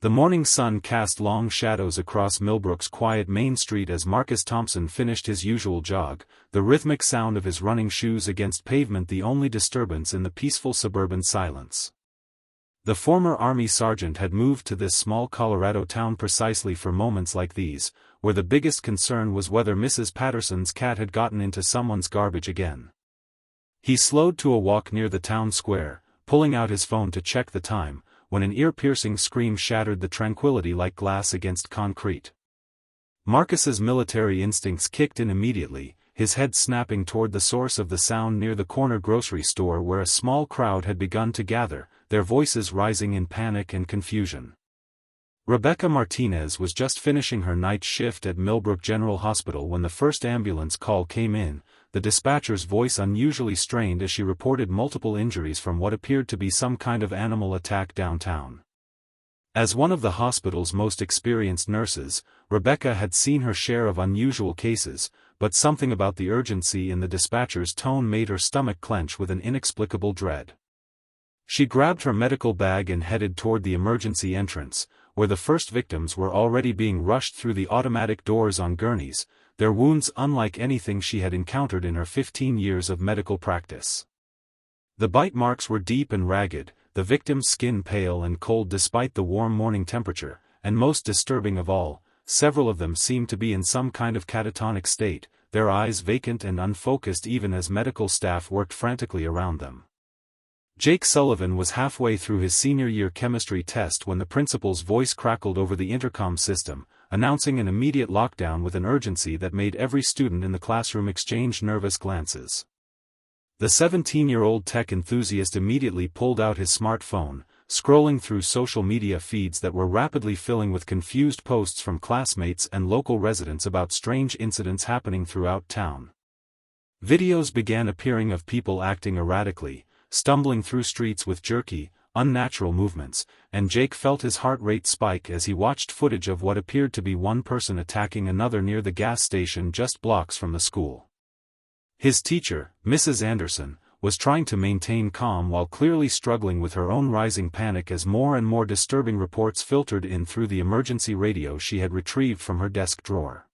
The morning sun cast long shadows across Millbrook's quiet main street as Marcus Thompson finished his usual jog, the rhythmic sound of his running shoes against pavement the only disturbance in the peaceful suburban silence. The former Army sergeant had moved to this small Colorado town precisely for moments like these, where the biggest concern was whether Mrs. Patterson's cat had gotten into someone's garbage again. He slowed to a walk near the town square, pulling out his phone to check the time, when an ear-piercing scream shattered the tranquility like glass against concrete. Marcus's military instincts kicked in immediately, his head snapping toward the source of the sound near the corner grocery store where a small crowd had begun to gather, their voices rising in panic and confusion. Rebecca Martinez was just finishing her night shift at Millbrook General Hospital when the first ambulance call came in, the dispatcher's voice unusually strained as she reported multiple injuries from what appeared to be some kind of animal attack downtown. As one of the hospital's most experienced nurses, Rebecca had seen her share of unusual cases, but something about the urgency in the dispatcher's tone made her stomach clench with an inexplicable dread. She grabbed her medical bag and headed toward the emergency entrance, where the first victims were already being rushed through the automatic doors on gurneys, their wounds unlike anything she had encountered in her 15 years of medical practice. The bite marks were deep and ragged, the victim's skin pale and cold despite the warm morning temperature, and most disturbing of all, several of them seemed to be in some kind of catatonic state, their eyes vacant and unfocused even as medical staff worked frantically around them. Jake Sullivan was halfway through his senior-year chemistry test when the principal's voice crackled over the intercom system, announcing an immediate lockdown with an urgency that made every student in the classroom exchange nervous glances. The 17-year-old tech enthusiast immediately pulled out his smartphone, scrolling through social media feeds that were rapidly filling with confused posts from classmates and local residents about strange incidents happening throughout town. Videos began appearing of people acting erratically, stumbling through streets with jerky, unnatural movements, and Jake felt his heart rate spike as he watched footage of what appeared to be one person attacking another near the gas station just blocks from the school. His teacher, Mrs. Anderson, was trying to maintain calm while clearly struggling with her own rising panic as more and more disturbing reports filtered in through the emergency radio she had retrieved from her desk drawer.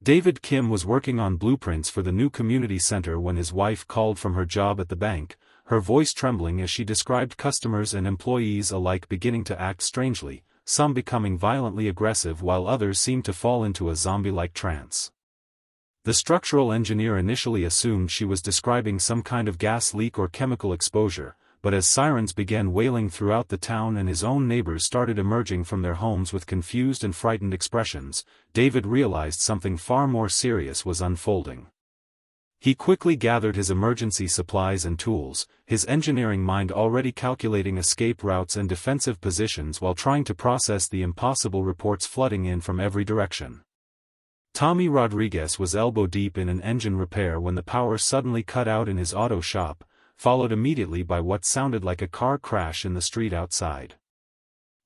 David Kim was working on blueprints for the new community center when his wife called from her job at the bank, her voice trembling as she described customers and employees alike beginning to act strangely, some becoming violently aggressive while others seemed to fall into a zombie-like trance. The structural engineer initially assumed she was describing some kind of gas leak or chemical exposure, but as sirens began wailing throughout the town and his own neighbors started emerging from their homes with confused and frightened expressions, David realized something far more serious was unfolding. He quickly gathered his emergency supplies and tools, his engineering mind already calculating escape routes and defensive positions while trying to process the impossible reports flooding in from every direction. Tommy Rodriguez was elbow-deep in an engine repair when the power suddenly cut out in his auto shop, followed immediately by what sounded like a car crash in the street outside.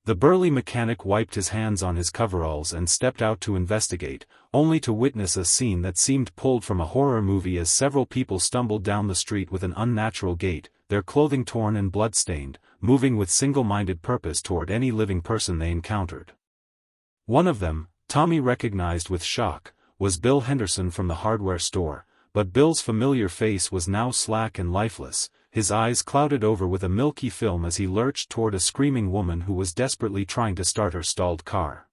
The burly mechanic wiped his hands on his coveralls and stepped out to investigate, only to witness a scene that seemed pulled from a horror movie as several people stumbled down the street with an unnatural gait, their clothing torn and blood-stained, moving with single-minded purpose toward any living person they encountered. One of them, Tommy recognized with shock, was Bill Henderson from the hardware store, but Bill's familiar face was now slack and lifeless, his eyes clouded over with a milky film as he lurched toward a screaming woman who was desperately trying to start her stalled car.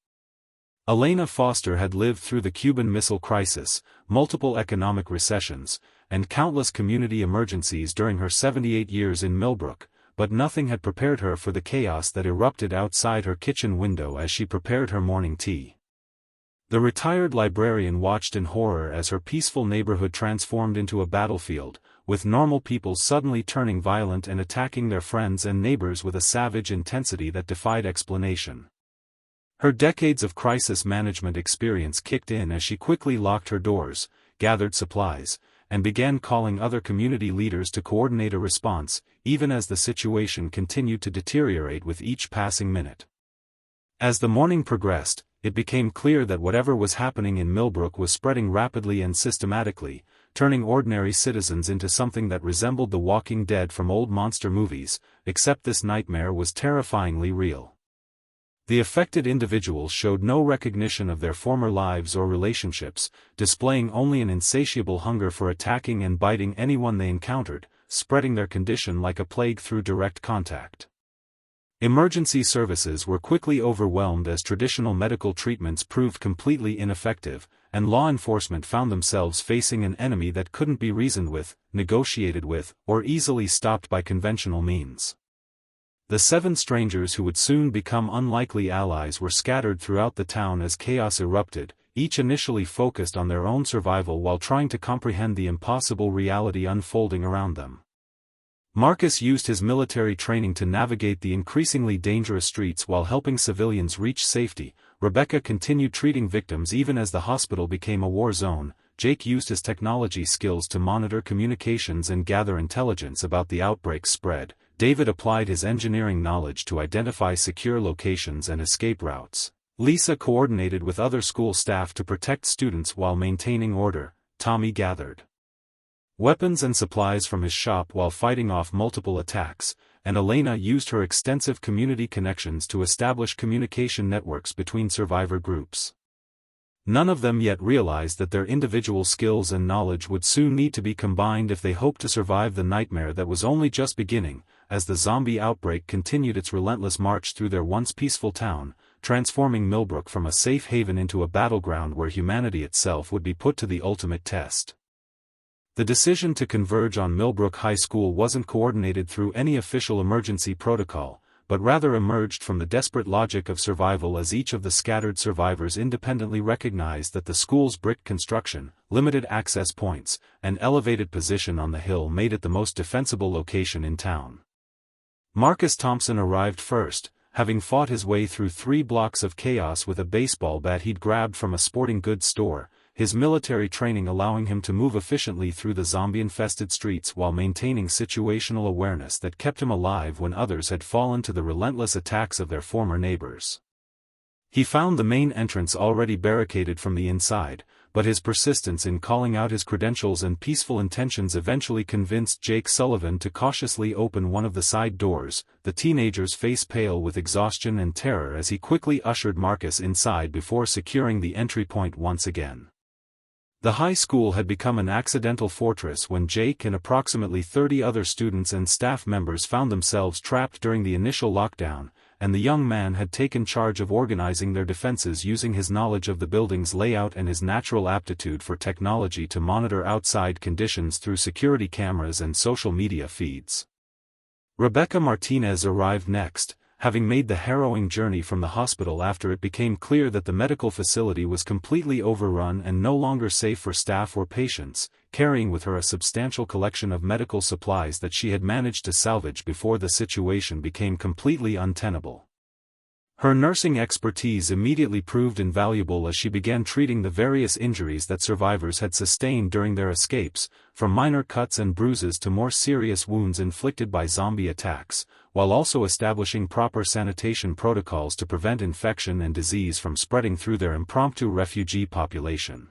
Elena Foster had lived through the Cuban Missile Crisis, multiple economic recessions, and countless community emergencies during her 78 years in Millbrook, but nothing had prepared her for the chaos that erupted outside her kitchen window as she prepared her morning tea. The retired librarian watched in horror as her peaceful neighborhood transformed into a battlefield, with normal people suddenly turning violent and attacking their friends and neighbors with a savage intensity that defied explanation. Her decades of crisis management experience kicked in as she quickly locked her doors, gathered supplies, and began calling other community leaders to coordinate a response, even as the situation continued to deteriorate with each passing minute. As the morning progressed, it became clear that whatever was happening in Millbrook was spreading rapidly and systematically, turning ordinary citizens into something that resembled the Walking Dead from old monster movies, except this nightmare was terrifyingly real. The affected individuals showed no recognition of their former lives or relationships, displaying only an insatiable hunger for attacking and biting anyone they encountered, spreading their condition like a plague through direct contact. Emergency services were quickly overwhelmed as traditional medical treatments proved completely ineffective, and law enforcement found themselves facing an enemy that couldn't be reasoned with, negotiated with, or easily stopped by conventional means. The 7 strangers who would soon become unlikely allies were scattered throughout the town as chaos erupted, each initially focused on their own survival while trying to comprehend the impossible reality unfolding around them. Marcus used his military training to navigate the increasingly dangerous streets while helping civilians reach safety. Rebecca continued treating victims even as the hospital became a war zone. Jake used his technology skills to monitor communications and gather intelligence about the outbreak's spread. David applied his engineering knowledge to identify secure locations and escape routes. Lisa coordinated with other school staff to protect students while maintaining order. Tommy gathered weapons and supplies from his shop while fighting off multiple attacks, and Elena used her extensive community connections to establish communication networks between survivor groups. None of them yet realized that their individual skills and knowledge would soon need to be combined if they hoped to survive the nightmare that was only just beginning, as the zombie outbreak continued its relentless march through their once peaceful town, transforming Millbrook from a safe haven into a battleground where humanity itself would be put to the ultimate test. The decision to converge on Millbrook High School wasn't coordinated through any official emergency protocol, but rather emerged from the desperate logic of survival as each of the scattered survivors independently recognized that the school's brick construction, limited access points, and elevated position on the hill made it the most defensible location in town. Marcus Thompson arrived first, having fought his way through 3 blocks of chaos with a baseball bat he'd grabbed from a sporting goods store, his military training allowing him to move efficiently through the zombie-infested streets while maintaining situational awareness that kept him alive when others had fallen to the relentless attacks of their former neighbors. He found the main entrance already barricaded from the inside, but his persistence in calling out his credentials and peaceful intentions eventually convinced Jake Sullivan to cautiously open one of the side doors, the teenager's face pale with exhaustion and terror as he quickly ushered Marcus inside before securing the entry point once again. The high school had become an accidental fortress when Jake and approximately 30 other students and staff members found themselves trapped during the initial lockdown, and the young man had taken charge of organizing their defenses using his knowledge of the building's layout and his natural aptitude for technology to monitor outside conditions through security cameras and social media feeds. Rebecca Martinez arrived next, having made the harrowing journey from the hospital after it became clear that the medical facility was completely overrun and no longer safe for staff or patients, carrying with her a substantial collection of medical supplies that she had managed to salvage before the situation became completely untenable. Her nursing expertise immediately proved invaluable as she began treating the various injuries that survivors had sustained during their escapes, from minor cuts and bruises to more serious wounds inflicted by zombie attacks, while also establishing proper sanitation protocols to prevent infection and disease from spreading through their impromptu refugee population.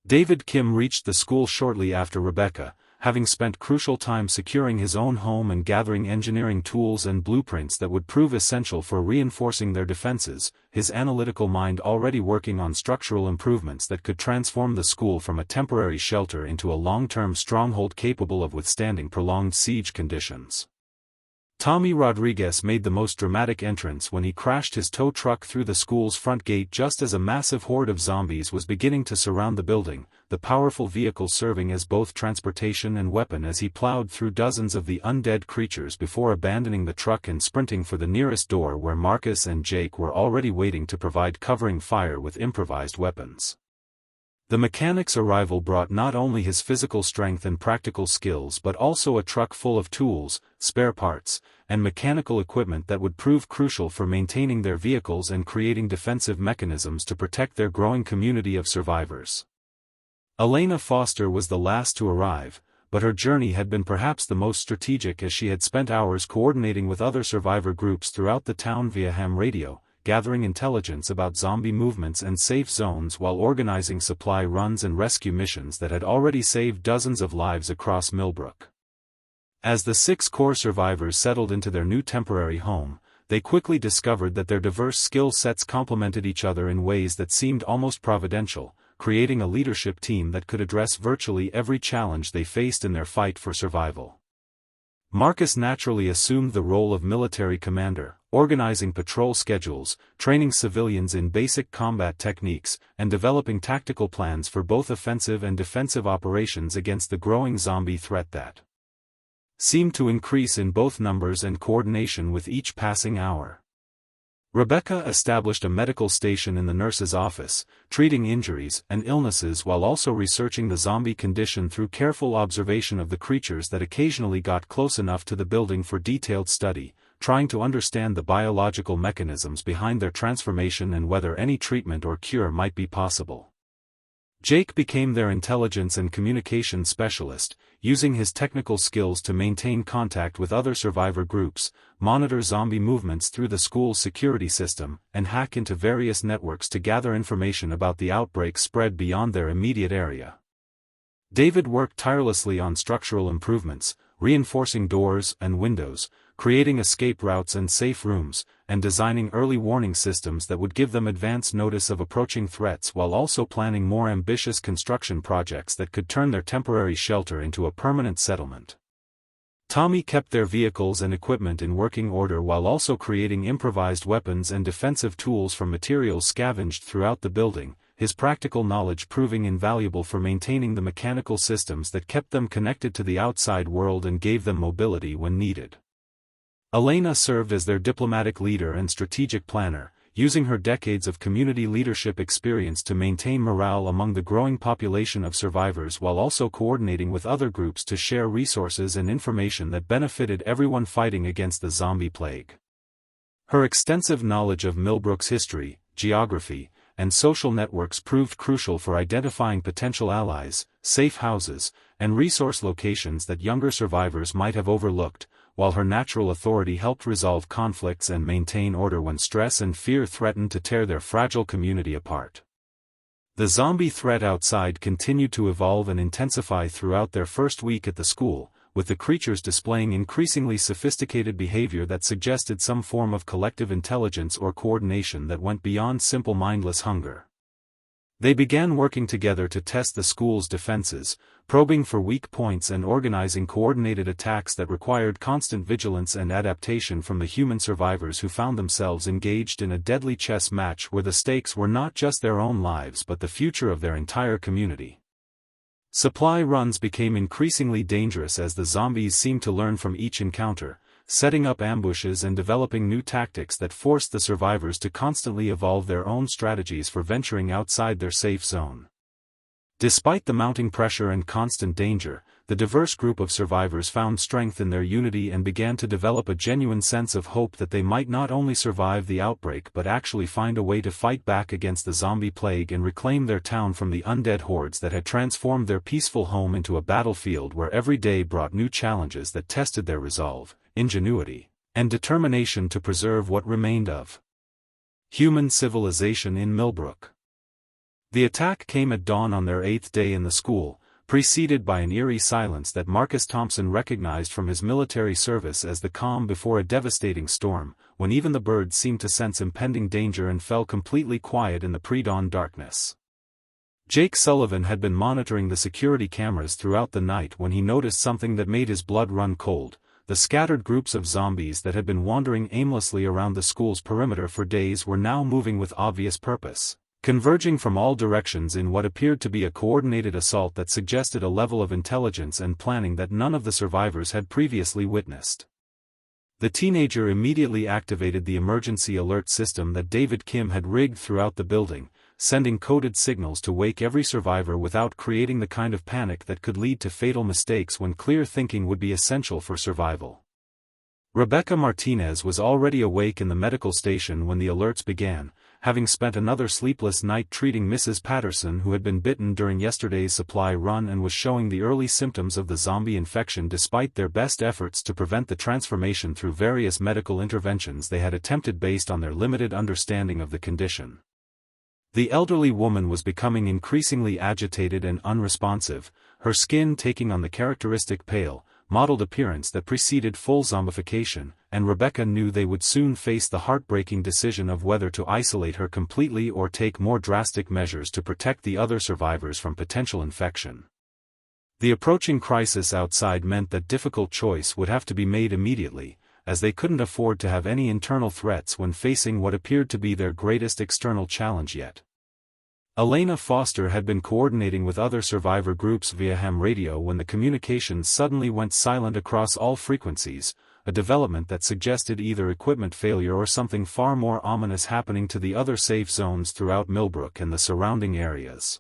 David Kim reached the school shortly after Rebecca, having spent crucial time securing his own home and gathering engineering tools and blueprints that would prove essential for reinforcing their defenses, his analytical mind already working on structural improvements that could transform the school from a temporary shelter into a long-term stronghold capable of withstanding prolonged siege conditions. Tommy Rodriguez made the most dramatic entrance when he crashed his tow truck through the school's front gate just as a massive horde of zombies was beginning to surround the building, the powerful vehicle serving as both transportation and weapon as he plowed through dozens of the undead creatures before abandoning the truck and sprinting for the nearest door where Marcus and Jake were already waiting to provide covering fire with improvised weapons. The mechanic's arrival brought not only his physical strength and practical skills but also a truck full of tools, spare parts, and mechanical equipment that would prove crucial for maintaining their vehicles and creating defensive mechanisms to protect their growing community of survivors. Elena Foster was the last to arrive, but her journey had been perhaps the most strategic as she had spent hours coordinating with other survivor groups throughout the town via ham radio, gathering intelligence about zombie movements and safe zones while organizing supply runs and rescue missions that had already saved dozens of lives across Millbrook. As the 6 core survivors settled into their new temporary home, they quickly discovered that their diverse skill sets complemented each other in ways that seemed almost providential, creating a leadership team that could address virtually every challenge they faced in their fight for survival. Marcus naturally assumed the role of military commander, organizing patrol schedules, training civilians in basic combat techniques, and developing tactical plans for both offensive and defensive operations against the growing zombie threat that seemed to increase in both numbers and coordination with each passing hour. Rebecca established a medical station in the nurse's office, treating injuries and illnesses while also researching the zombie condition through careful observation of the creatures that occasionally got close enough to the building for detailed study, trying to understand the biological mechanisms behind their transformation and whether any treatment or cure might be possible. Jake became their intelligence and communication specialist, using his technical skills to maintain contact with other survivor groups, monitor zombie movements through the school's security system, and hack into various networks to gather information about the outbreak spread beyond their immediate area. David worked tirelessly on structural improvements, reinforcing doors and windows, creating escape routes and safe rooms, and designing early warning systems that would give them advance notice of approaching threats while also planning more ambitious construction projects that could turn their temporary shelter into a permanent settlement. Tommy kept their vehicles and equipment in working order while also creating improvised weapons and defensive tools from materials scavenged throughout the building, his practical knowledge proving invaluable for maintaining the mechanical systems that kept them connected to the outside world and gave them mobility when needed. Elena served as their diplomatic leader and strategic planner, using her decades of community leadership experience to maintain morale among the growing population of survivors while also coordinating with other groups to share resources and information that benefited everyone fighting against the zombie plague. Her extensive knowledge of Millbrook's history, geography, and social networks proved crucial for identifying potential allies, safe houses, and resource locations that younger survivors might have overlooked, while her natural authority helped resolve conflicts and maintain order when stress and fear threatened to tear their fragile community apart. The zombie threat outside continued to evolve and intensify throughout their first week at the school, with the creatures displaying increasingly sophisticated behavior that suggested some form of collective intelligence or coordination that went beyond simple mindless hunger. They began working together to test the school's defenses, probing for weak points and organizing coordinated attacks that required constant vigilance and adaptation from the human survivors who found themselves engaged in a deadly chess match where the stakes were not just their own lives but the future of their entire community. Supply runs became increasingly dangerous as the zombies seemed to learn from each encounter, setting up ambushes and developing new tactics that forced the survivors to constantly evolve their own strategies for venturing outside their safe zone. Despite the mounting pressure and constant danger, the diverse group of survivors found strength in their unity and began to develop a genuine sense of hope that they might not only survive the outbreak but actually find a way to fight back against the zombie plague and reclaim their town from the undead hordes that had transformed their peaceful home into a battlefield where every day brought new challenges that tested their resolve, ingenuity, and determination to preserve what remained of human civilization in Millbrook. The attack came at dawn on their 8th day in the school, preceded by an eerie silence that Marcus Thompson recognized from his military service as the calm before a devastating storm, when even the birds seemed to sense impending danger and fell completely quiet in the pre-dawn darkness. Jake Sullivan had been monitoring the security cameras throughout the night when he noticed something that made his blood run cold: the scattered groups of zombies that had been wandering aimlessly around the school's perimeter for days were now moving with obvious purpose, converging from all directions in what appeared to be a coordinated assault that suggested a level of intelligence and planning that none of the survivors had previously witnessed. The teenager immediately activated the emergency alert system that David Kim had rigged throughout the building, sending coded signals to wake every survivor without creating the kind of panic that could lead to fatal mistakes when clear thinking would be essential for survival. Rebecca Martinez was already awake in the medical station when the alerts began, having spent another sleepless night treating Mrs. Patterson, who had been bitten during yesterday's supply run and was showing the early symptoms of the zombie infection despite their best efforts to prevent the transformation through various medical interventions they had attempted based on their limited understanding of the condition. The elderly woman was becoming increasingly agitated and unresponsive, her skin taking on the characteristic pale, mottled appearance that preceded full zombification, and Rebecca knew they would soon face the heartbreaking decision of whether to isolate her completely or take more drastic measures to protect the other survivors from potential infection. The approaching crisis outside meant that difficult choice would have to be made immediately, as they couldn't afford to have any internal threats when facing what appeared to be their greatest external challenge yet. Elena Foster had been coordinating with other survivor groups via ham radio when the communications suddenly went silent across all frequencies, a development that suggested either equipment failure or something far more ominous happening to the other safe zones throughout Millbrook and the surrounding areas.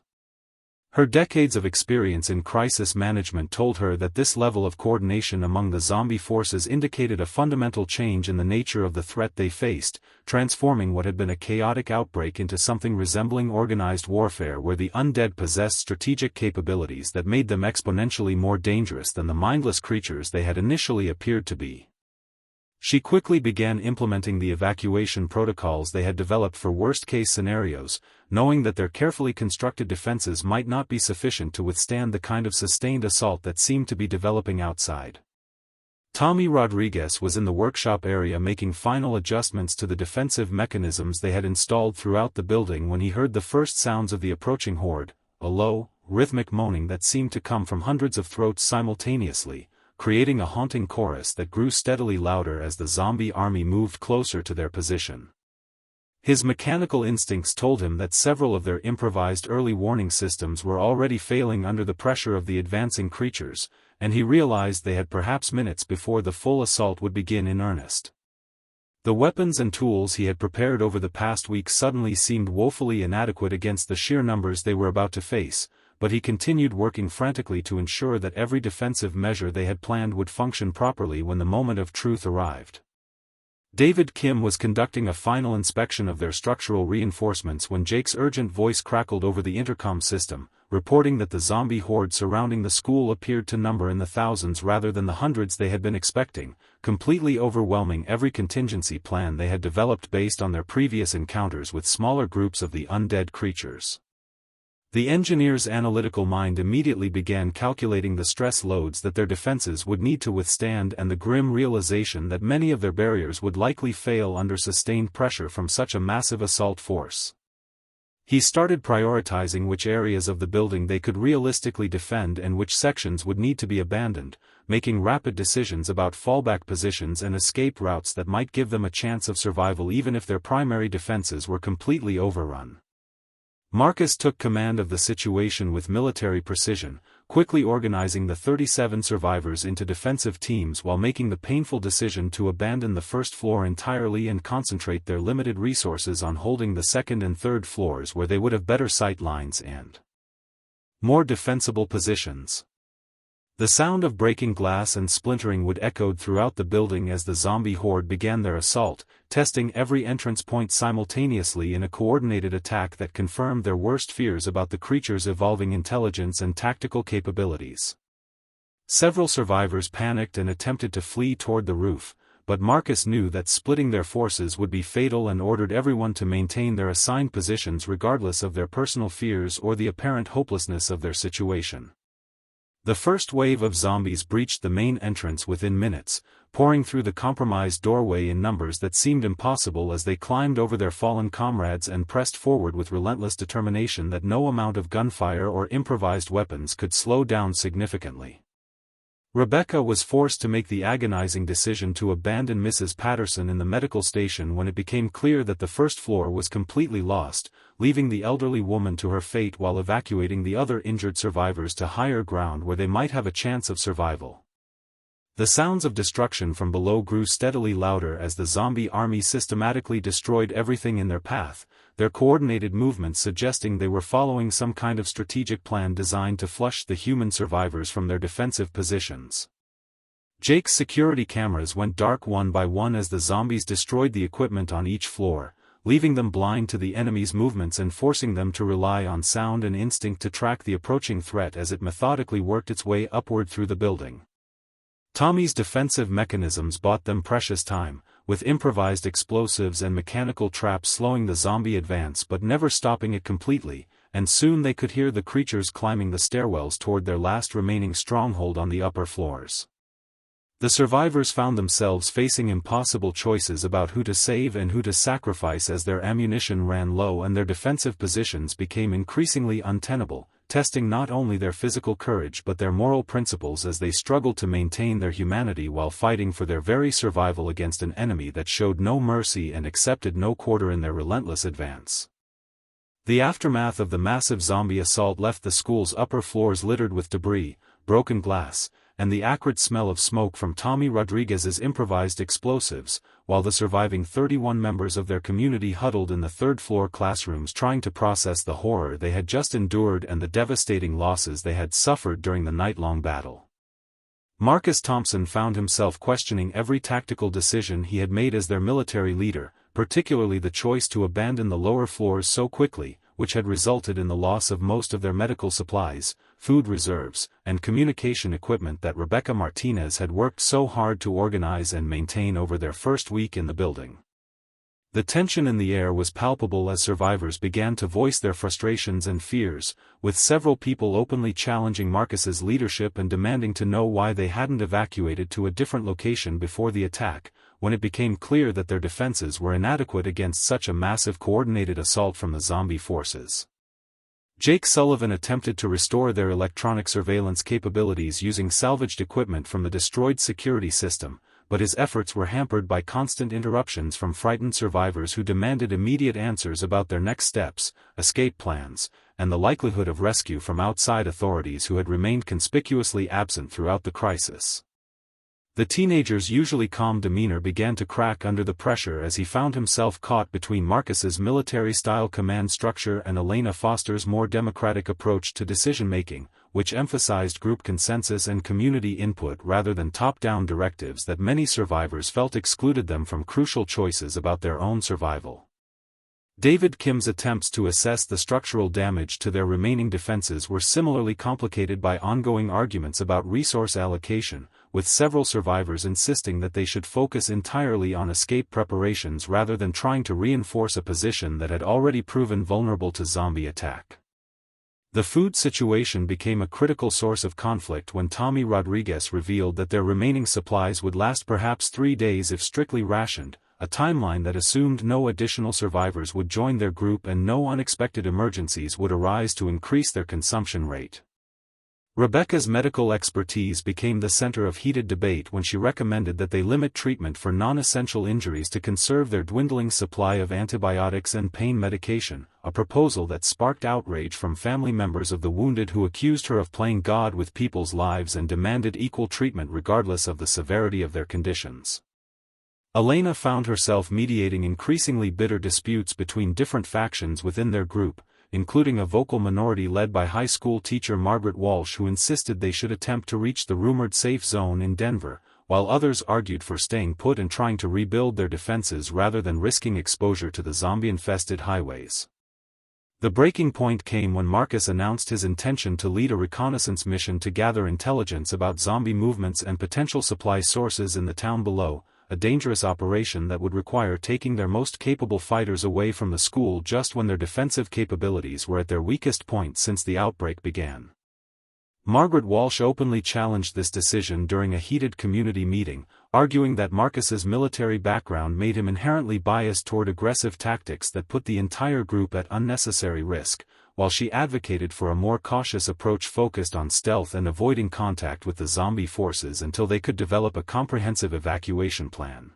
Her decades of experience in crisis management told her that this level of coordination among the zombie forces indicated a fundamental change in the nature of the threat they faced, transforming what had been a chaotic outbreak into something resembling organized warfare where the undead possessed strategic capabilities that made them exponentially more dangerous than the mindless creatures they had initially appeared to be. She quickly began implementing the evacuation protocols they had developed for worst-case scenarios, knowing that their carefully constructed defenses might not be sufficient to withstand the kind of sustained assault that seemed to be developing outside. Tommy Rodriguez was in the workshop area making final adjustments to the defensive mechanisms they had installed throughout the building when he heard the first sounds of the approaching horde, a low, rhythmic moaning that seemed to come from hundreds of throats simultaneously, creating a haunting chorus that grew steadily louder as the zombie army moved closer to their position. His mechanical instincts told him that several of their improvised early warning systems were already failing under the pressure of the advancing creatures, and he realized they had perhaps minutes before the full assault would begin in earnest. The weapons and tools he had prepared over the past week suddenly seemed woefully inadequate against the sheer numbers they were about to face, but he continued working frantically to ensure that every defensive measure they had planned would function properly when the moment of truth arrived. David Kim was conducting a final inspection of their structural reinforcements when Jake's urgent voice crackled over the intercom system, reporting that the zombie horde surrounding the school appeared to number in the thousands rather than the hundreds they had been expecting, completely overwhelming every contingency plan they had developed based on their previous encounters with smaller groups of the undead creatures. The engineer's analytical mind immediately began calculating the stress loads that their defenses would need to withstand and the grim realization that many of their barriers would likely fail under sustained pressure from such a massive assault force. He started prioritizing which areas of the building they could realistically defend and which sections would need to be abandoned, making rapid decisions about fallback positions and escape routes that might give them a chance of survival even if their primary defenses were completely overrun. Marcus took command of the situation with military precision, quickly organizing the 37 survivors into defensive teams while making the painful decision to abandon the first floor entirely and concentrate their limited resources on holding the second and third floors where they would have better sight lines and more defensible positions. The sound of breaking glass and splintering wood echoed throughout the building as the zombie horde began their assault, testing every entrance point simultaneously in a coordinated attack that confirmed their worst fears about the creature's evolving intelligence and tactical capabilities. Several survivors panicked and attempted to flee toward the roof, but Marcus knew that splitting their forces would be fatal and ordered everyone to maintain their assigned positions regardless of their personal fears or the apparent hopelessness of their situation. The first wave of zombies breached the main entrance within minutes, pouring through the compromised doorway in numbers that seemed impossible as they climbed over their fallen comrades and pressed forward with relentless determination that no amount of gunfire or improvised weapons could slow down significantly. Rebecca was forced to make the agonizing decision to abandon Mrs. Patterson in the medical station when it became clear that the first floor was completely lost, leaving the elderly woman to her fate while evacuating the other injured survivors to higher ground where they might have a chance of survival. The sounds of destruction from below grew steadily louder as the zombie army systematically destroyed everything in their path, their coordinated movements suggesting they were following some kind of strategic plan designed to flush the human survivors from their defensive positions. Jake's security cameras went dark one by one as the zombies destroyed the equipment on each floor, leaving them blind to the enemy's movements and forcing them to rely on sound and instinct to track the approaching threat as it methodically worked its way upward through the building. Tommy's defensive mechanisms bought them precious time, with improvised explosives and mechanical traps slowing the zombie advance but never stopping it completely, and soon they could hear the creatures climbing the stairwells toward their last remaining stronghold on the upper floors. The survivors found themselves facing impossible choices about who to save and who to sacrifice as their ammunition ran low and their defensive positions became increasingly untenable, testing not only their physical courage but their moral principles as they struggled to maintain their humanity while fighting for their very survival against an enemy that showed no mercy and accepted no quarter in their relentless advance. The aftermath of the massive zombie assault left the school's upper floors littered with debris, broken glass, and the acrid smell of smoke from Tommy Rodriguez's improvised explosives, while the surviving 31 members of their community huddled in the third-floor classrooms trying to process the horror they had just endured and the devastating losses they had suffered during the night-long battle. Marcus Thompson found himself questioning every tactical decision he had made as their military leader, particularly the choice to abandon the lower floors so quickly, which had resulted in the loss of most of their medical supplies, food reserves, and communication equipment that Rebecca Martinez had worked so hard to organize and maintain over their first week in the building. The tension in the air was palpable as survivors began to voice their frustrations and fears, with several people openly challenging Marcus's leadership and demanding to know why they hadn't evacuated to a different location before the attack, when it became clear that their defenses were inadequate against such a massive coordinated assault from the zombie forces. Jake Sullivan attempted to restore their electronic surveillance capabilities using salvaged equipment from the destroyed security system, but his efforts were hampered by constant interruptions from frightened survivors who demanded immediate answers about their next steps, escape plans, and the likelihood of rescue from outside authorities who had remained conspicuously absent throughout the crisis. The teenager's usually calm demeanor began to crack under the pressure as he found himself caught between Marcus's military-style command structure and Elena Foster's more democratic approach to decision-making, which emphasized group consensus and community input rather than top-down directives that many survivors felt excluded them from crucial choices about their own survival. David Kim's attempts to assess the structural damage to their remaining defenses were similarly complicated by ongoing arguments about resource allocation, with several survivors insisting that they should focus entirely on escape preparations rather than trying to reinforce a position that had already proven vulnerable to zombie attack. The food situation became a critical source of conflict when Tommy Rodriguez revealed that their remaining supplies would last perhaps 3 days if strictly rationed, a timeline that assumed no additional survivors would join their group and no unexpected emergencies would arise to increase their consumption rate. Rebecca's medical expertise became the center of heated debate when she recommended that they limit treatment for non-essential injuries to conserve their dwindling supply of antibiotics and pain medication, a proposal that sparked outrage from family members of the wounded who accused her of playing God with people's lives and demanded equal treatment regardless of the severity of their conditions. Elena found herself mediating increasingly bitter disputes between different factions within their group, including a vocal minority led by high school teacher Margaret Walsh who insisted they should attempt to reach the rumored safe zone in Denver, while others argued for staying put and trying to rebuild their defenses rather than risking exposure to the zombie-infested highways. The breaking point came when Marcus announced his intention to lead a reconnaissance mission to gather intelligence about zombie movements and potential supply sources in the town below, a dangerous operation that would require taking their most capable fighters away from the school just when their defensive capabilities were at their weakest point since the outbreak began. Margaret Walsh openly challenged this decision during a heated community meeting, arguing that Marcus's military background made him inherently biased toward aggressive tactics that put the entire group at unnecessary risk, while she advocated for a more cautious approach focused on stealth and avoiding contact with the zombie forces until they could develop a comprehensive evacuation plan.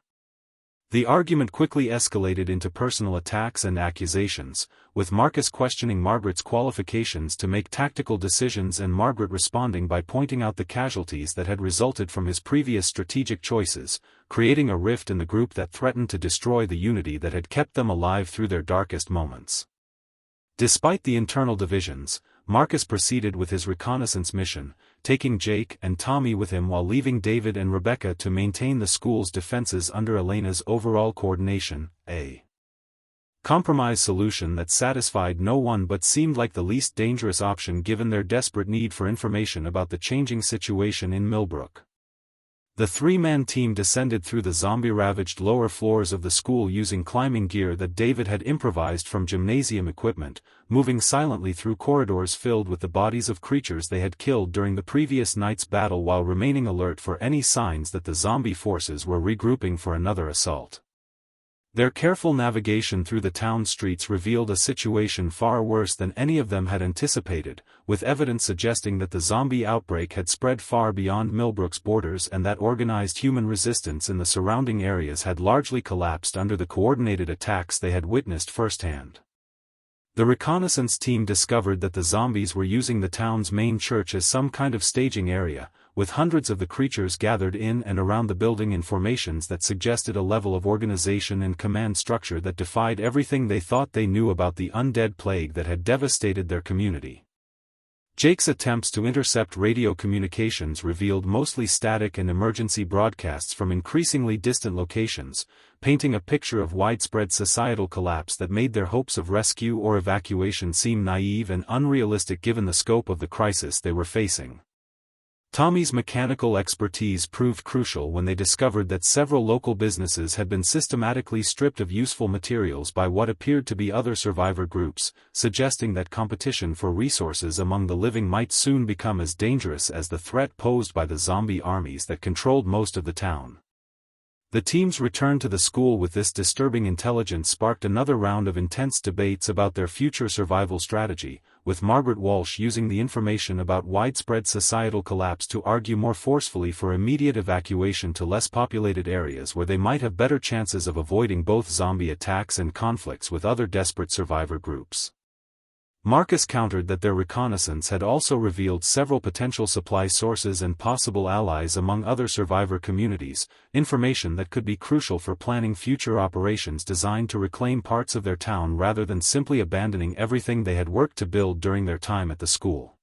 The argument quickly escalated into personal attacks and accusations, with Marcus questioning Margaret's qualifications to make tactical decisions and Margaret responding by pointing out the casualties that had resulted from his previous strategic choices, creating a rift in the group that threatened to destroy the unity that had kept them alive through their darkest moments. Despite the internal divisions, Marcus proceeded with his reconnaissance mission, taking Jake and Tommy with him while leaving David and Rebecca to maintain the school's defenses under Elena's overall coordination, a compromise solution that satisfied no one but seemed like the least dangerous option given their desperate need for information about the changing situation in Millbrook. The three-man team descended through the zombie-ravaged lower floors of the school using climbing gear that David had improvised from gymnasium equipment, moving silently through corridors filled with the bodies of creatures they had killed during the previous night's battle while remaining alert for any signs that the zombie forces were regrouping for another assault. Their careful navigation through the town streets revealed a situation far worse than any of them had anticipated, with evidence suggesting that the zombie outbreak had spread far beyond Millbrook's borders and that organized human resistance in the surrounding areas had largely collapsed under the coordinated attacks they had witnessed firsthand. The reconnaissance team discovered that the zombies were using the town's main church as some kind of staging area, with hundreds of the creatures gathered in and around the building in formations that suggested a level of organization and command structure that defied everything they thought they knew about the undead plague that had devastated their community. Jake's attempts to intercept radio communications revealed mostly static and emergency broadcasts from increasingly distant locations, painting a picture of widespread societal collapse that made their hopes of rescue or evacuation seem naive and unrealistic given the scope of the crisis they were facing. Tommy's mechanical expertise proved crucial when they discovered that several local businesses had been systematically stripped of useful materials by what appeared to be other survivor groups, suggesting that competition for resources among the living might soon become as dangerous as the threat posed by the zombie armies that controlled most of the town. The team's return to the school with this disturbing intelligence sparked another round of intense debates about their future survival strategy, with Margaret Walsh using the information about widespread societal collapse to argue more forcefully for immediate evacuation to less populated areas where they might have better chances of avoiding both zombie attacks and conflicts with other desperate survivor groups. Marcus countered that their reconnaissance had also revealed several potential supply sources and possible allies among other survivor communities, information that could be crucial for planning future operations designed to reclaim parts of their town rather than simply abandoning everything they had worked to build during their time at the school.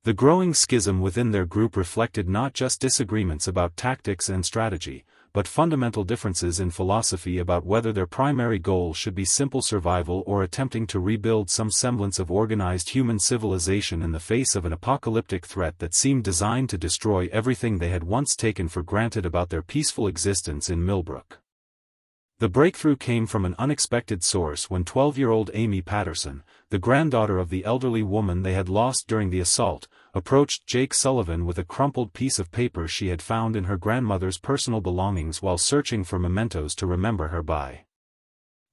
The growing schism within their group reflected not just disagreements about tactics and strategy, but fundamental differences in philosophy about whether their primary goal should be simple survival or attempting to rebuild some semblance of organized human civilization in the face of an apocalyptic threat that seemed designed to destroy everything they had once taken for granted about their peaceful existence in Millbrook. The breakthrough came from an unexpected source when 12-year-old Amy Patterson, the granddaughter of the elderly woman they had lost during the assault, approached Jake Sullivan with a crumpled piece of paper she had found in her grandmother's personal belongings while searching for mementos to remember her by.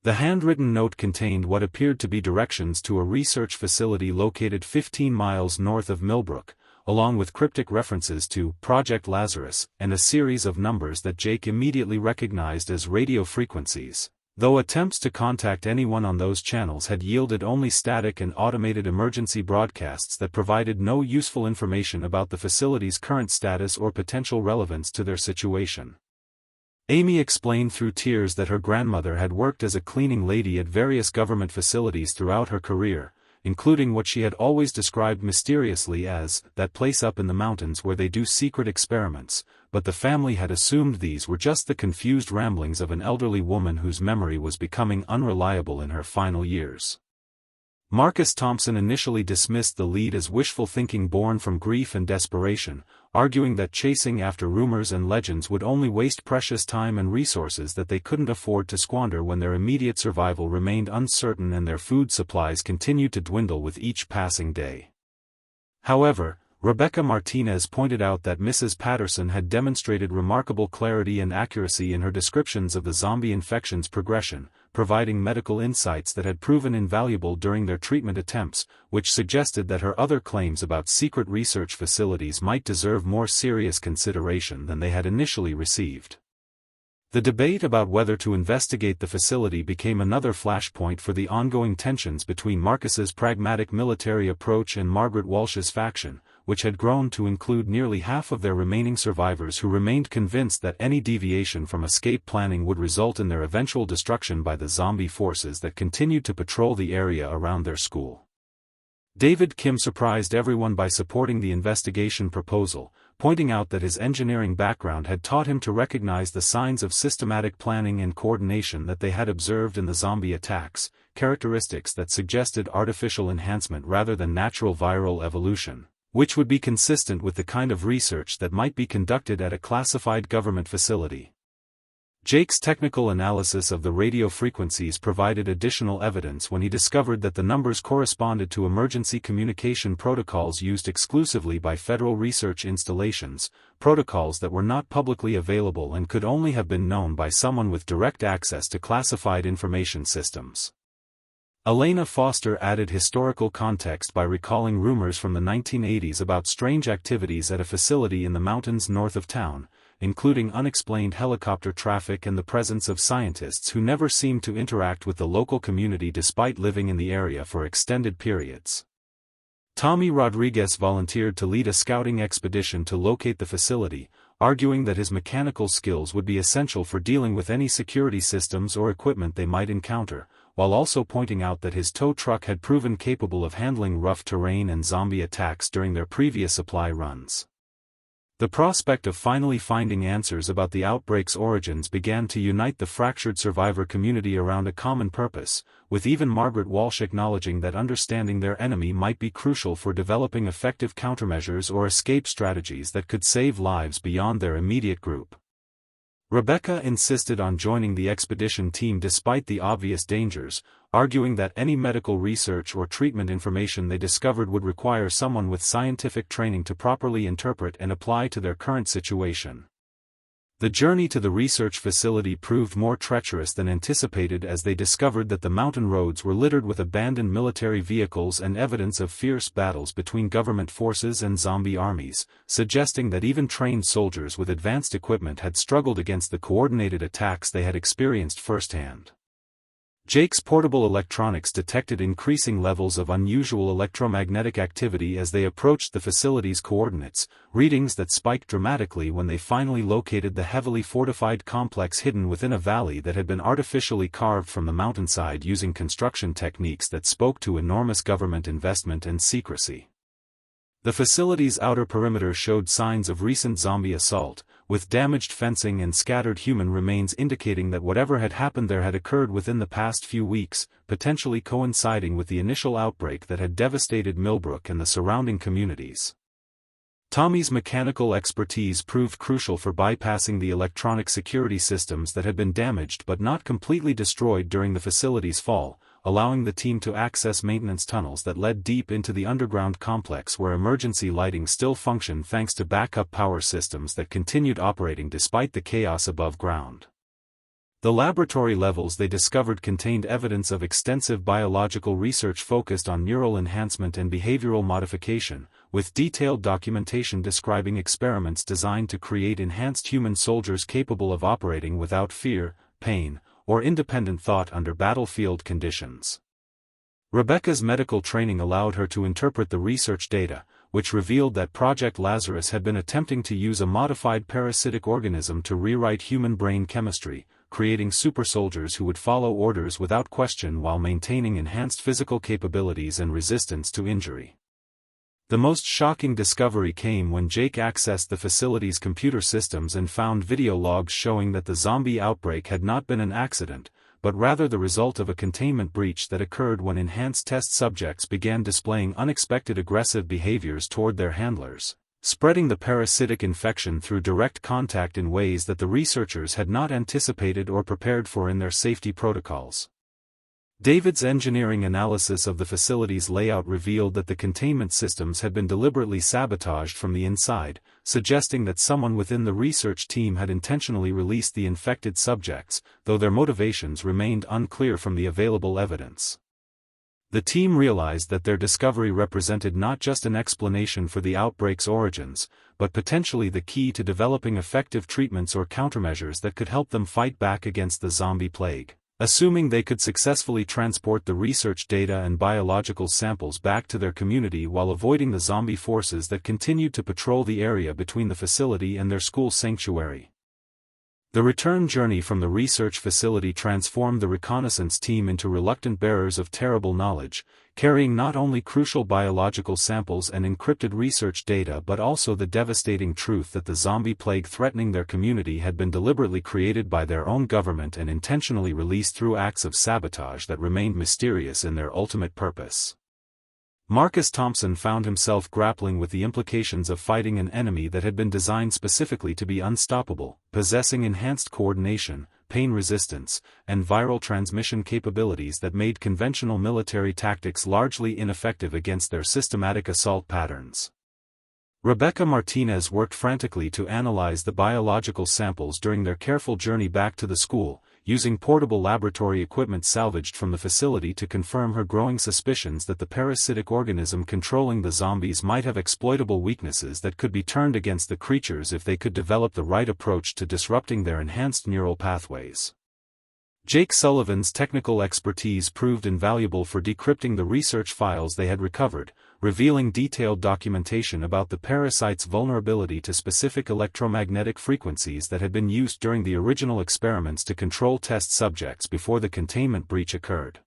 The handwritten note contained what appeared to be directions to a research facility located 15 miles north of Millbrook, along with cryptic references to Project Lazarus and a series of numbers that Jake immediately recognized as radio frequencies, though attempts to contact anyone on those channels had yielded only static and automated emergency broadcasts that provided no useful information about the facility's current status or potential relevance to their situation. Amy explained through tears that her grandmother had worked as a cleaning lady at various government facilities throughout her career, including what she had always described mysteriously as that place up in the mountains where they do secret experiments, but the family had assumed these were just the confused ramblings of an elderly woman whose memory was becoming unreliable in her final years. Marcus Thompson initially dismissed the lead as wishful thinking born from grief and desperation, arguing that chasing after rumors and legends would only waste precious time and resources that they couldn't afford to squander when their immediate survival remained uncertain and their food supplies continued to dwindle with each passing day. However, Rebecca Martinez pointed out that Mrs. Patterson had demonstrated remarkable clarity and accuracy in her descriptions of the zombie infection's progression, providing medical insights that had proven invaluable during their treatment attempts, which suggested that her other claims about secret research facilities might deserve more serious consideration than they had initially received. The debate about whether to investigate the facility became another flashpoint for the ongoing tensions between Marcus's pragmatic military approach and Margaret Walsh's faction, which had grown to include nearly half of their remaining survivors who remained convinced that any deviation from escape planning would result in their eventual destruction by the zombie forces that continued to patrol the area around their school. David Kim surprised everyone by supporting the investigation proposal, pointing out that his engineering background had taught him to recognize the signs of systematic planning and coordination that they had observed in the zombie attacks, characteristics that suggested artificial enhancement rather than natural viral evolution. which would be consistent with the kind of research that might be conducted at a classified government facility. Jake's technical analysis of the radio frequencies provided additional evidence when he discovered that the numbers corresponded to emergency communication protocols used exclusively by federal research installations, protocols that were not publicly available and could only have been known by someone with direct access to classified information systems. Elena Foster added historical context by recalling rumors from the 1980s about strange activities at a facility in the mountains north of town, including unexplained helicopter traffic and the presence of scientists who never seemed to interact with the local community despite living in the area for extended periods. Tommy Rodriguez volunteered to lead a scouting expedition to locate the facility, arguing that his mechanical skills would be essential for dealing with any security systems or equipment they might encounter, while also pointing out that his tow truck had proven capable of handling rough terrain and zombie attacks during their previous supply runs. The prospect of finally finding answers about the outbreak's origins began to unite the fractured survivor community around a common purpose, with even Margaret Walsh acknowledging that understanding their enemy might be crucial for developing effective countermeasures or escape strategies that could save lives beyond their immediate group. Rebecca insisted on joining the expedition team despite the obvious dangers, arguing that any medical research or treatment information they discovered would require someone with scientific training to properly interpret and apply to their current situation. The journey to the research facility proved more treacherous than anticipated as they discovered that the mountain roads were littered with abandoned military vehicles and evidence of fierce battles between government forces and zombie armies, suggesting that even trained soldiers with advanced equipment had struggled against the coordinated attacks they had experienced firsthand. Jake's portable electronics detected increasing levels of unusual electromagnetic activity as they approached the facility's coordinates, readings that spiked dramatically when they finally located the heavily fortified complex hidden within a valley that had been artificially carved from the mountainside using construction techniques that spoke to enormous government investment and secrecy. The facility's outer perimeter showed signs of recent zombie assault, with damaged fencing and scattered human remains indicating that whatever had happened there had occurred within the past few weeks, potentially coinciding with the initial outbreak that had devastated Millbrook and the surrounding communities. Tommy's mechanical expertise proved crucial for bypassing the electronic security systems that had been damaged but not completely destroyed during the facility's fall, allowing the team to access maintenance tunnels that led deep into the underground complex where emergency lighting still functioned thanks to backup power systems that continued operating despite the chaos above ground. The laboratory levels they discovered contained evidence of extensive biological research focused on neural enhancement and behavioral modification, with detailed documentation describing experiments designed to create enhanced human soldiers capable of operating without fear, pain, or independent thought under battlefield conditions. Rebecca's medical training allowed her to interpret the research data, which revealed that Project Lazarus had been attempting to use a modified parasitic organism to rewrite human brain chemistry, creating super soldiers who would follow orders without question while maintaining enhanced physical capabilities and resistance to injury. The most shocking discovery came when Jake accessed the facility's computer systems and found video logs showing that the zombie outbreak had not been an accident, but rather the result of a containment breach that occurred when enhanced test subjects began displaying unexpected aggressive behaviors toward their handlers, spreading the parasitic infection through direct contact in ways that the researchers had not anticipated or prepared for in their safety protocols. David's engineering analysis of the facility's layout revealed that the containment systems had been deliberately sabotaged from the inside, suggesting that someone within the research team had intentionally released the infected subjects, though their motivations remained unclear from the available evidence. The team realized that their discovery represented not just an explanation for the outbreak's origins, but potentially the key to developing effective treatments or countermeasures that could help them fight back against the zombie plague. Assuming they could successfully transport the research data and biological samples back to their community while avoiding the zombie forces that continued to patrol the area between the facility and their school sanctuary. The return journey from the research facility transformed the reconnaissance team into reluctant bearers of terrible knowledge, carrying not only crucial biological samples and encrypted research data but also the devastating truth that the zombie plague threatening their community had been deliberately created by their own government and intentionally released through acts of sabotage that remained mysterious in their ultimate purpose. Marcus Thompson found himself grappling with the implications of fighting an enemy that had been designed specifically to be unstoppable, possessing enhanced coordination, pain resistance, and viral transmission capabilities that made conventional military tactics largely ineffective against their systematic assault patterns. Rebecca Martinez worked frantically to analyze the biological samples during their careful journey back to the school, using portable laboratory equipment salvaged from the facility to confirm her growing suspicions that the parasitic organism controlling the zombies might have exploitable weaknesses that could be turned against the creatures if they could develop the right approach to disrupting their enhanced neural pathways. Jake Sullivan's technical expertise proved invaluable for decrypting the research files they had recovered, revealing detailed documentation about the parasite's vulnerability to specific electromagnetic frequencies that had been used during the original experiments to control test subjects before the containment breach occurred.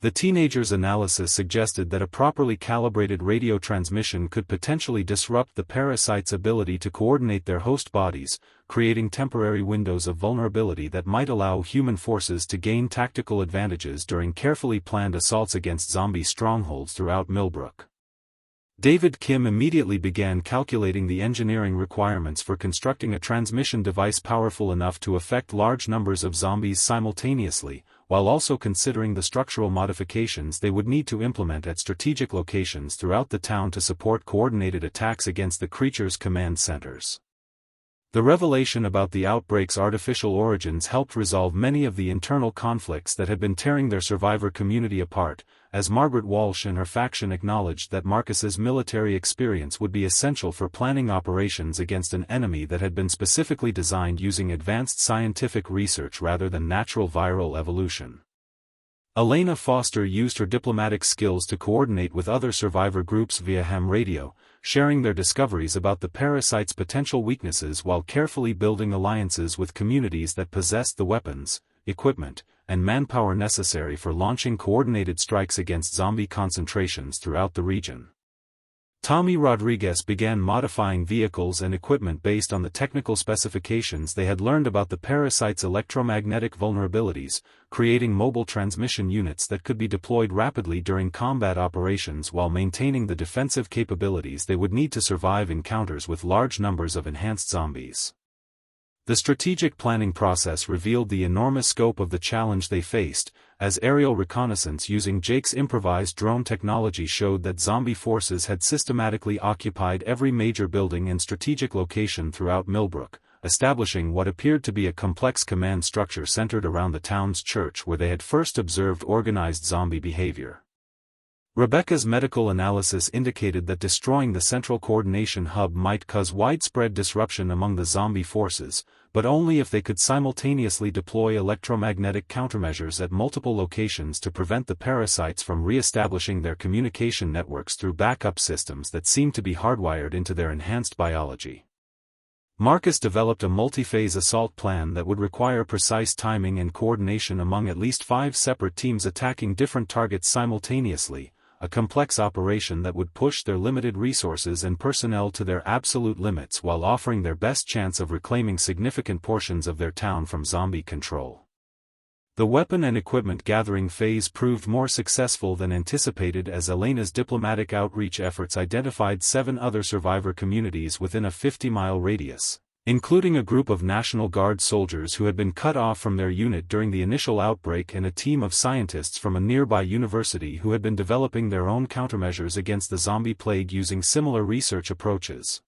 The teenager's analysis suggested that a properly calibrated radio transmission could potentially disrupt the parasite's ability to coordinate their host bodies, creating temporary windows of vulnerability that might allow human forces to gain tactical advantages during carefully planned assaults against zombie strongholds throughout Millbrook. David Kim immediately began calculating the engineering requirements for constructing a transmission device powerful enough to affect large numbers of zombies simultaneously, while also considering the structural modifications they would need to implement at strategic locations throughout the town to support coordinated attacks against the creature's command centers. The revelation about the outbreak's artificial origins helped resolve many of the internal conflicts that had been tearing their survivor community apart, as Margaret Walsh and her faction acknowledged that Marcus's military experience would be essential for planning operations against an enemy that had been specifically designed using advanced scientific research rather than natural viral evolution. Elena Foster used her diplomatic skills to coordinate with other survivor groups via ham radio, sharing their discoveries about the parasite's potential weaknesses while carefully building alliances with communities that possessed the weapons, equipment, and manpower necessary for launching coordinated strikes against zombie concentrations throughout the region. Tommy Rodriguez began modifying vehicles and equipment based on the technical specifications they had learned about the parasite's electromagnetic vulnerabilities, creating mobile transmission units that could be deployed rapidly during combat operations while maintaining the defensive capabilities they would need to survive encounters with large numbers of enhanced zombies. The strategic planning process revealed the enormous scope of the challenge they faced, as aerial reconnaissance using Jake's improvised drone technology showed that zombie forces had systematically occupied every major building and strategic location throughout Millbrook, establishing what appeared to be a complex command structure centered around the town's church where they had first observed organized zombie behavior. Rebecca's medical analysis indicated that destroying the central coordination hub might cause widespread disruption among the zombie forces, but only if they could simultaneously deploy electromagnetic countermeasures at multiple locations to prevent the parasites from re-establishing their communication networks through backup systems that seemed to be hardwired into their enhanced biology. Marcus developed a multi-phase assault plan that would require precise timing and coordination among at least 5 separate teams attacking different targets simultaneously, a complex operation that would push their limited resources and personnel to their absolute limits while offering their best chance of reclaiming significant portions of their town from zombie control. The weapon and equipment gathering phase proved more successful than anticipated as Elena's diplomatic outreach efforts identified 7 other survivor communities within a 50-mile radius, including a group of National Guard soldiers who had been cut off from their unit during the initial outbreak and a team of scientists from a nearby university who had been developing their own countermeasures against the zombie plague using similar research approaches.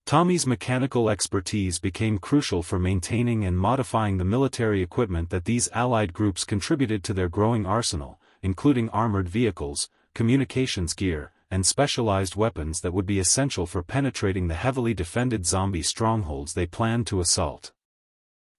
Tommy's mechanical expertise became crucial for maintaining and modifying the military equipment that these allied groups contributed to their growing arsenal, including armored vehicles, communications gear, and specialized weapons that would be essential for penetrating the heavily defended zombie strongholds they planned to assault.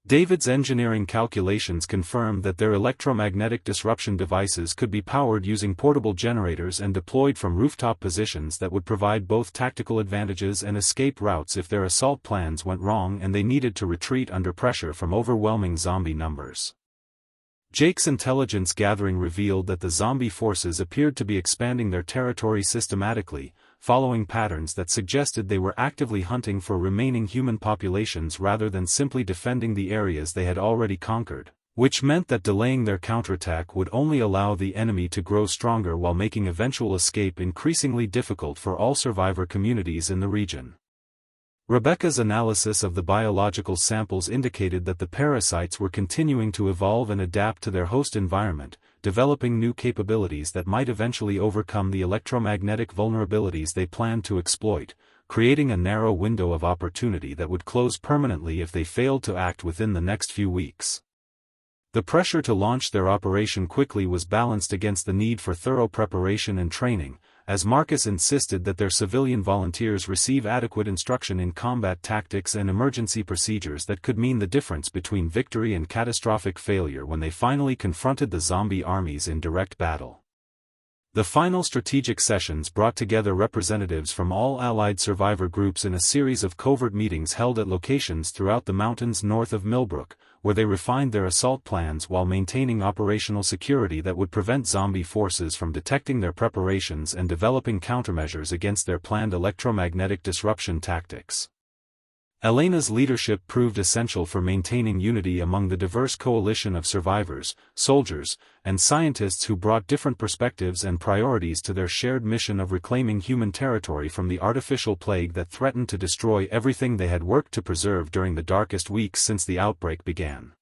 David's engineering calculations confirmed that their electromagnetic disruption devices could be powered using portable generators and deployed from rooftop positions that would provide both tactical advantages and escape routes if their assault plans went wrong and they needed to retreat under pressure from overwhelming zombie numbers. Jake's intelligence gathering revealed that the zombie forces appeared to be expanding their territory systematically, following patterns that suggested they were actively hunting for remaining human populations rather than simply defending the areas they had already conquered. which meant that delaying their counterattack would only allow the enemy to grow stronger while making eventual escape increasingly difficult for all survivor communities in the region. Rebecca's analysis of the biological samples indicated that the parasites were continuing to evolve and adapt to their host environment, developing new capabilities that might eventually overcome the electromagnetic vulnerabilities they planned to exploit, creating a narrow window of opportunity that would close permanently if they failed to act within the next few weeks. The pressure to launch their operation quickly was balanced against the need for thorough preparation and training, as Marcus insisted that their civilian volunteers receive adequate instruction in combat tactics and emergency procedures that could mean the difference between victory and catastrophic failure when they finally confronted the zombie armies in direct battle. The final strategic sessions brought together representatives from all allied survivor groups in a series of covert meetings held at locations throughout the mountains north of Millbrook, where they refined their assault plans while maintaining operational security that would prevent zombie forces from detecting their preparations and developing countermeasures against their planned electromagnetic disruption tactics. Elena's leadership proved essential for maintaining unity among the diverse coalition of survivors, soldiers, and scientists who brought different perspectives and priorities to their shared mission of reclaiming human territory from the artificial plague that threatened to destroy everything they had worked to preserve during the darkest weeks since the outbreak began.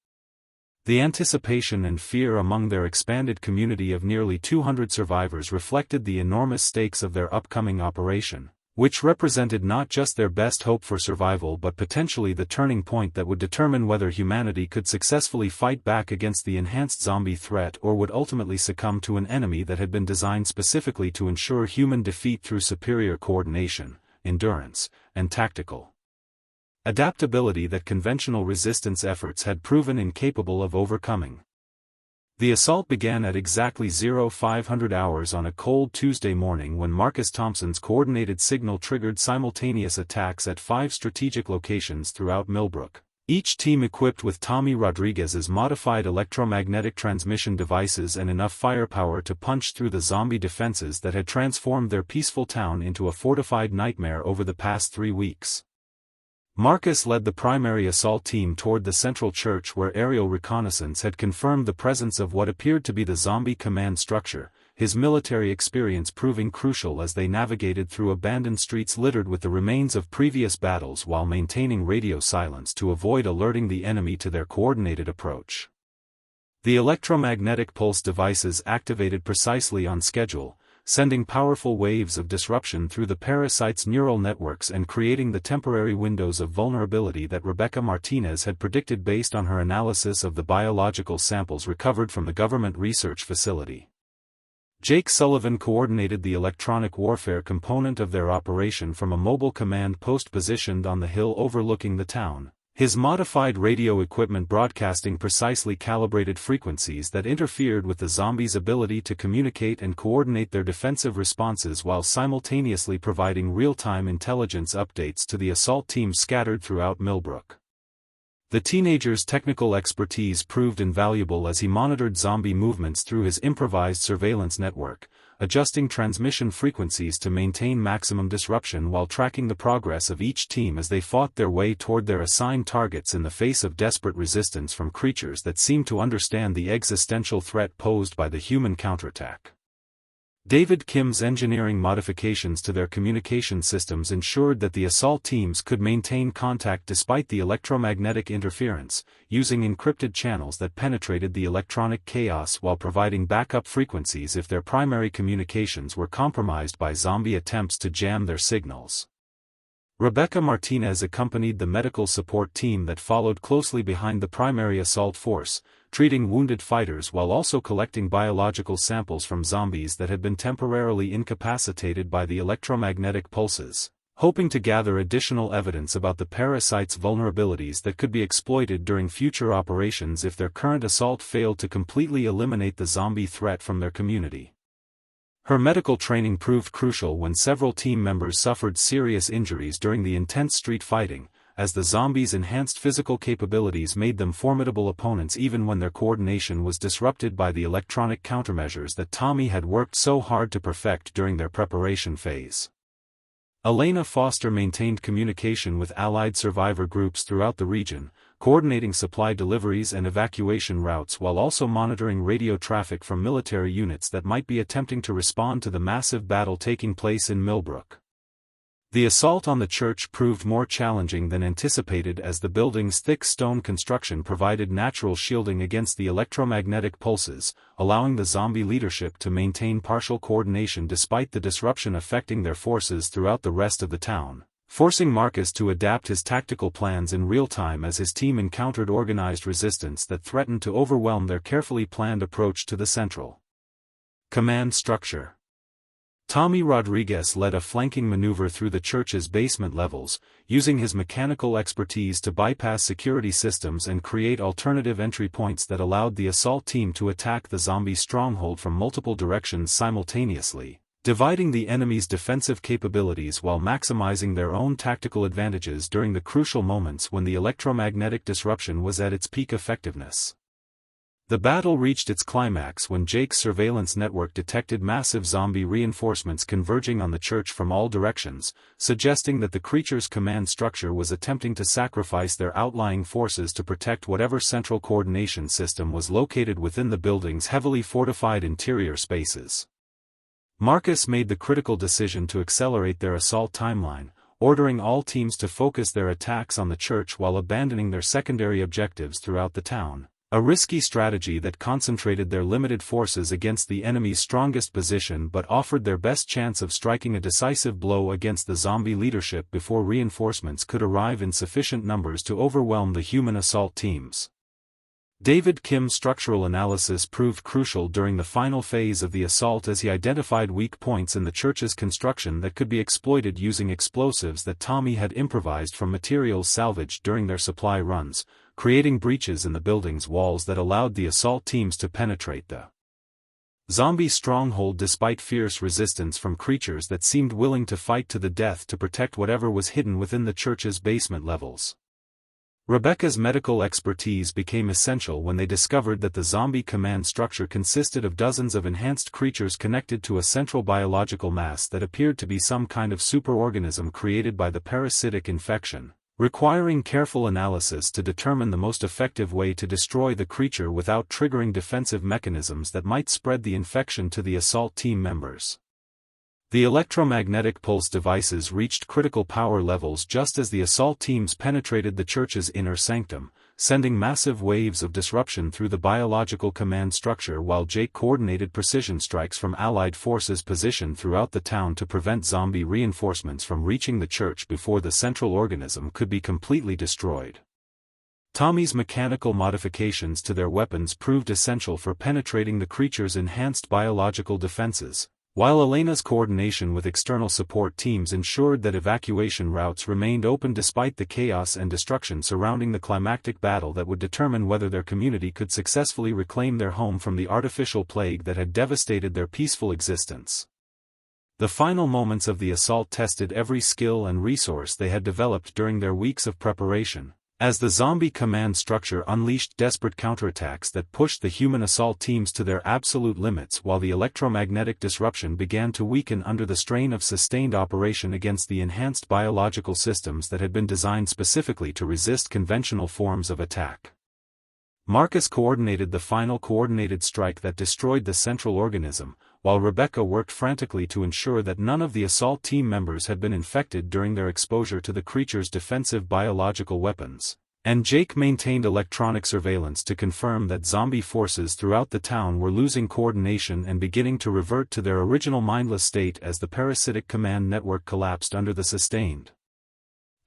The anticipation and fear among their expanded community of nearly 200 survivors reflected the enormous stakes of their upcoming operation, which represented not just their best hope for survival but potentially the turning point that would determine whether humanity could successfully fight back against the enhanced zombie threat or would ultimately succumb to an enemy that had been designed specifically to ensure human defeat through superior coordination, endurance, and tactical adaptability that conventional resistance efforts had proven incapable of overcoming. The assault began at exactly 0500 hours on a cold Tuesday morning when Marcus Thompson's coordinated signal triggered simultaneous attacks at 5 strategic locations throughout Millbrook, each team equipped with Tommy Rodriguez's modified electromagnetic transmission devices and enough firepower to punch through the zombie defenses that had transformed their peaceful town into a fortified nightmare over the past 3 weeks. Marcus led the primary assault team toward the central church where aerial reconnaissance had confirmed the presence of what appeared to be the zombie command structure, his military experience proving crucial as they navigated through abandoned streets littered with the remains of previous battles while maintaining radio silence to avoid alerting the enemy to their coordinated approach. The electromagnetic pulse devices activated precisely on schedule, sending powerful waves of disruption through the parasite's neural networks and creating the temporary windows of vulnerability that Rebecca Martinez had predicted based on her analysis of the biological samples recovered from the government research facility. Jake Sullivan coordinated the electronic warfare component of their operation from a mobile command post positioned on the hill overlooking the town, his modified radio equipment broadcasting precisely calibrated frequencies that interfered with the zombies' ability to communicate and coordinate their defensive responses while simultaneously providing real-time intelligence updates to the assault teams scattered throughout Millbrook. The teenager's technical expertise proved invaluable as he monitored zombie movements through his improvised surveillance network, adjusting transmission frequencies to maintain maximum disruption while tracking the progress of each team as they fought their way toward their assigned targets in the face of desperate resistance from creatures that seemed to understand the existential threat posed by the human counterattack. David Kim's engineering modifications to their communication systems ensured that the assault teams could maintain contact despite the electromagnetic interference, using encrypted channels that penetrated the electronic chaos while providing backup frequencies if their primary communications were compromised by zombie attempts to jam their signals. Rebecca Martinez accompanied the medical support team that followed closely behind the primary assault force, treating wounded fighters while also collecting biological samples from zombies that had been temporarily incapacitated by the electromagnetic pulses, hoping to gather additional evidence about the parasite's vulnerabilities that could be exploited during future operations if their current assault failed to completely eliminate the zombie threat from their community. Her medical training proved crucial when several team members suffered serious injuries during the intense street fighting, as the zombies' enhanced physical capabilities made them formidable opponents even when their coordination was disrupted by the electronic countermeasures that Tommy had worked so hard to perfect during their preparation phase. Elena Foster maintained communication with allied survivor groups throughout the region, coordinating supply deliveries and evacuation routes while also monitoring radio traffic from military units that might be attempting to respond to the massive battle taking place in Millbrook. The assault on the church proved more challenging than anticipated as the building's thick stone construction provided natural shielding against the electromagnetic pulses, allowing the zombie leadership to maintain partial coordination despite the disruption affecting their forces throughout the rest of the town, forcing Marcus to adapt his tactical plans in real time as his team encountered organized resistance that threatened to overwhelm their carefully planned approach to the central command structure. Tommy Rodriguez led a flanking maneuver through the church's basement levels, using his mechanical expertise to bypass security systems and create alternative entry points that allowed the assault team to attack the zombie stronghold from multiple directions simultaneously, dividing the enemy's defensive capabilities while maximizing their own tactical advantages during the crucial moments when the electromagnetic disruption was at its peak effectiveness. The battle reached its climax when Jake's surveillance network detected massive zombie reinforcements converging on the church from all directions, suggesting that the creature's command structure was attempting to sacrifice their outlying forces to protect whatever central coordination system was located within the building's heavily fortified interior spaces. Marcus made the critical decision to accelerate their assault timeline, ordering all teams to focus their attacks on the church while abandoning their secondary objectives throughout the town. A risky strategy that concentrated their limited forces against the enemy's strongest position but offered their best chance of striking a decisive blow against the zombie leadership before reinforcements could arrive in sufficient numbers to overwhelm the human assault teams. David Kim's structural analysis proved crucial during the final phase of the assault as he identified weak points in the church's construction that could be exploited using explosives that Tommy had improvised from materials salvaged during their supply runs, creating breaches in the building's walls that allowed the assault teams to penetrate the zombie stronghold despite fierce resistance from creatures that seemed willing to fight to the death to protect whatever was hidden within the church's basement levels. Rebecca's medical expertise became essential when they discovered that the zombie command structure consisted of dozens of enhanced creatures connected to a central biological mass that appeared to be some kind of superorganism created by the parasitic infection, requiring careful analysis to determine the most effective way to destroy the creature without triggering defensive mechanisms that might spread the infection to the assault team members. The electromagnetic pulse devices reached critical power levels just as the assault teams penetrated the church's inner sanctum, sending massive waves of disruption through the biological command structure while Jake coordinated precision strikes from Allied forces positioned throughout the town to prevent zombie reinforcements from reaching the church before the central organism could be completely destroyed. Tommy's mechanical modifications to their weapons proved essential for penetrating the creature's enhanced biological defenses, while Elena's coordination with external support teams ensured that evacuation routes remained open despite the chaos and destruction surrounding the climactic battle that would determine whether their community could successfully reclaim their home from the artificial plague that had devastated their peaceful existence. The final moments of the assault tested every skill and resource they had developed during their weeks of preparation, as the zombie command structure unleashed desperate counterattacks that pushed the human assault teams to their absolute limits while the electromagnetic disruption began to weaken under the strain of sustained operation against the enhanced biological systems that had been designed specifically to resist conventional forms of attack. Marcus coordinated the final coordinated strike that destroyed the central organism, while Rebecca worked frantically to ensure that none of the assault team members had been infected during their exposure to the creature's defensive biological weapons, and Jake maintained electronic surveillance to confirm that zombie forces throughout the town were losing coordination and beginning to revert to their original mindless state as the parasitic command network collapsed under the sustained